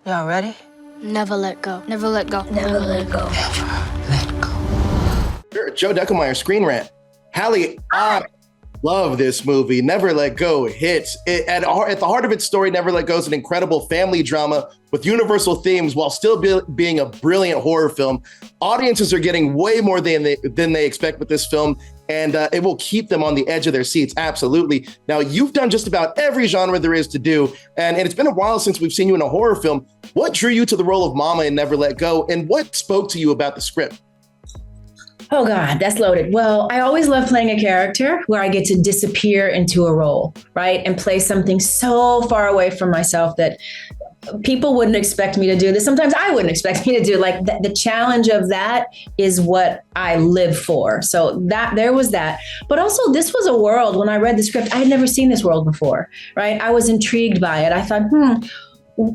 Y'all ready? Never let go. Never let go. Never let go. Let go. Sure, Joe Deckelmeyer, Screen Rant. Halle, I love this movie. Never Let Go hits. At the heart of its story, Never Let Go is an incredible family drama with universal themes while still being a brilliant horror film. Audiences are getting way more than they expect with this film, and it will keep them on the edge of their seats. Absolutely. Now, you've done just about every genre there is to do, and it's been a while since we've seen you in a horror film. What drew you to the role of Mama in Never Let Go, and what spoke to you about the script? Oh God, that's loaded. Well, I always love playing a character where I get to disappear into a role, right? And play something so far away from myself that people wouldn't expect me to do this. Sometimes I wouldn't expect me to do. Like the challenge of that is what I live for. So that there was that. But also this was a world, when I read the script, I had never seen this world before, right? I was intrigued by it. I thought,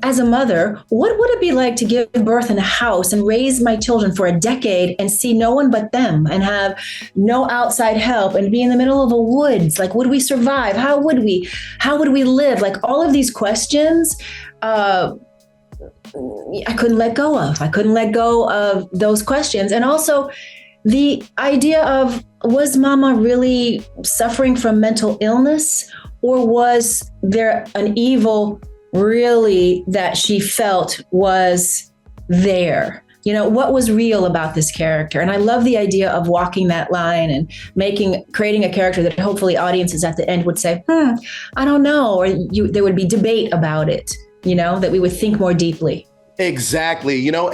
as a mother, what would it be like to give birth in a house and raise my children for a decade and see no one but them and have no outside help and be in the middle of a woods? Like, would we survive? How would we live? Like all of these questions, I couldn't let go of. I couldn't let go of those questions. And also the idea of, was Mama really suffering from mental illness, or was there an evil really that she felt was there? You know, what was real about this character? And I love the idea of walking that line and creating a character that hopefully audiences at the end would say, I don't know, or there would be debate about it, you know, that we would think more deeply. Exactly. You know,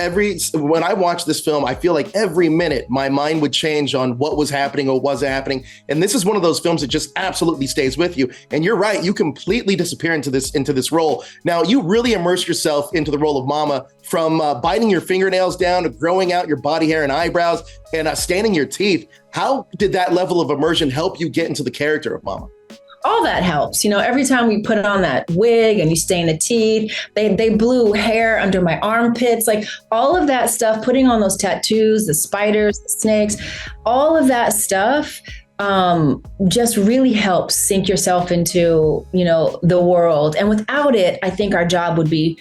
when I watch this film, I feel like every minute my mind would change on what was happening or wasn't happening. And this is one of those films that just absolutely stays with you. And you're right, you completely disappear into this role. Now, you really immerse yourself into the role of Mama, from biting your fingernails down to growing out your body hair and eyebrows and staining your teeth. How did that level of immersion help you get into the character of Mama? All that helps. You know, every time we put on that wig and you stain the teeth, they blew hair under my armpits, like all of that stuff, putting on those tattoos, the spiders, the snakes, all of that stuff just really helps sink yourself into, you know, the world. And without it, I think our job would be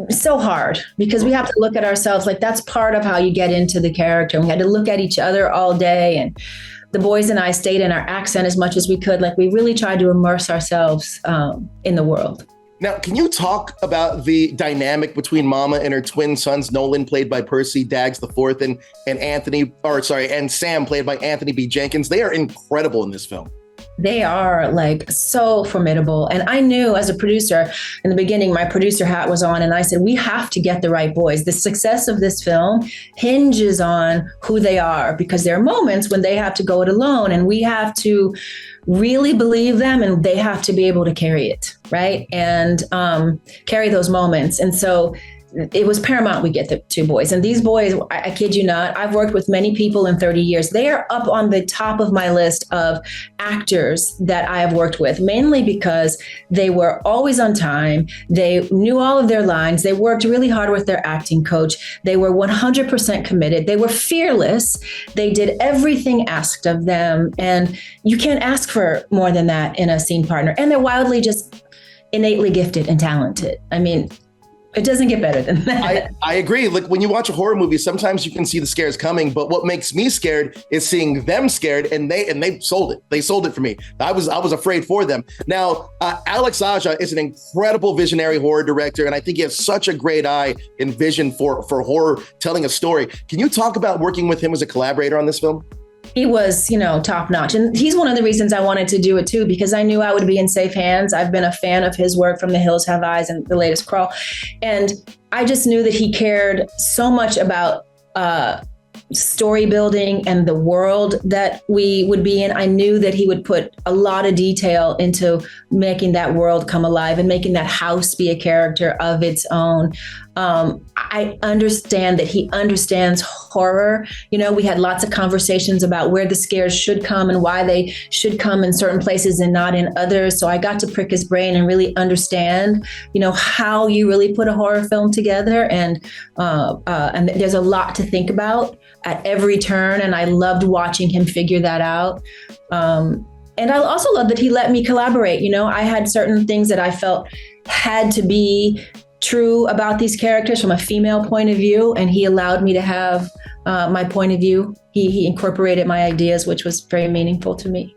so hard, because we have to look at ourselves like that's part of how you get into the character. And we had to look at each other all day, and the boys and I stayed in our accent as much as we could. Like we really tried to immerse ourselves in the world. Now, can you talk about the dynamic between Mama and her twin sons, Nolan, played by Percy Daggs IV, and Sam, played by Anthony B. Jenkins? They are incredible in this film. They are like so formidable. And I knew as a producer in the beginning, my producer hat was on, and I said, we have to get the right boys. The success of this film hinges on who they are, because there are moments when they have to go it alone, and we have to really believe them, and they have to be able to carry it, right? And carry those moments. And so it was paramount we get the two boys. And these boys, I kid you not, I've worked with many people in 30 years. They are up on the top of my list of actors that I have worked with, mainly because they were always on time. They knew all of their lines. They worked really hard with their acting coach. They were 100% committed. They were fearless. They did everything asked of them. And you can't ask for more than that in a scene partner. And they're wildly just innately gifted and talented. I mean, it doesn't get better than that. I agree. Like when you watch a horror movie, sometimes you can see the scares coming, but what makes me scared is seeing them scared, and they sold it. They sold it for me. I was afraid for them. Now, Alex Aja is an incredible visionary horror director, and I think he has such a great eye and vision for horror, telling a story. Can you talk about working with him as a collaborator on this film? He was, you know, top notch. And he's one of the reasons I wanted to do it too, because I knew I would be in safe hands. I've been a fan of his work from The Hills Have Eyes and the latest Crawl. And I just knew that he cared so much about story building and the world that we would be in. I knew that he would put a lot of detail into making that world come alive and making that house be a character of its own. I understand that he understands horror. You know, we had lots of conversations about where the scares should come and why they should come in certain places and not in others. So I got to prick his brain and really understand, you know, how you really put a horror film together. And there's a lot to think about at every turn. And I loved watching him figure that out. And I also love that he let me collaborate. You know, I had certain things that I felt had to be true about these characters from a female point of view, and he allowed me to have my point of view. He incorporated my ideas, which was very meaningful to me.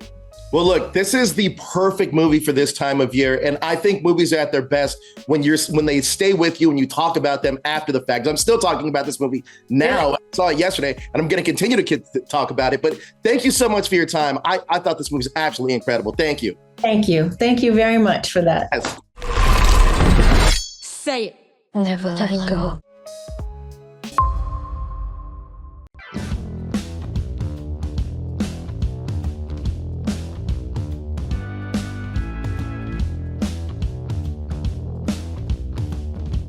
Well, look, this is the perfect movie for this time of year. And I think movies are at their best when they stay with you and you talk about them after the fact. I'm still talking about this movie now. I saw it yesterday and I'm going to continue to talk about it. But thank you so much for your time. I thought this movie was absolutely incredible. Thank you. Thank you. Thank you very much for that. Yes. Say it. Never let go.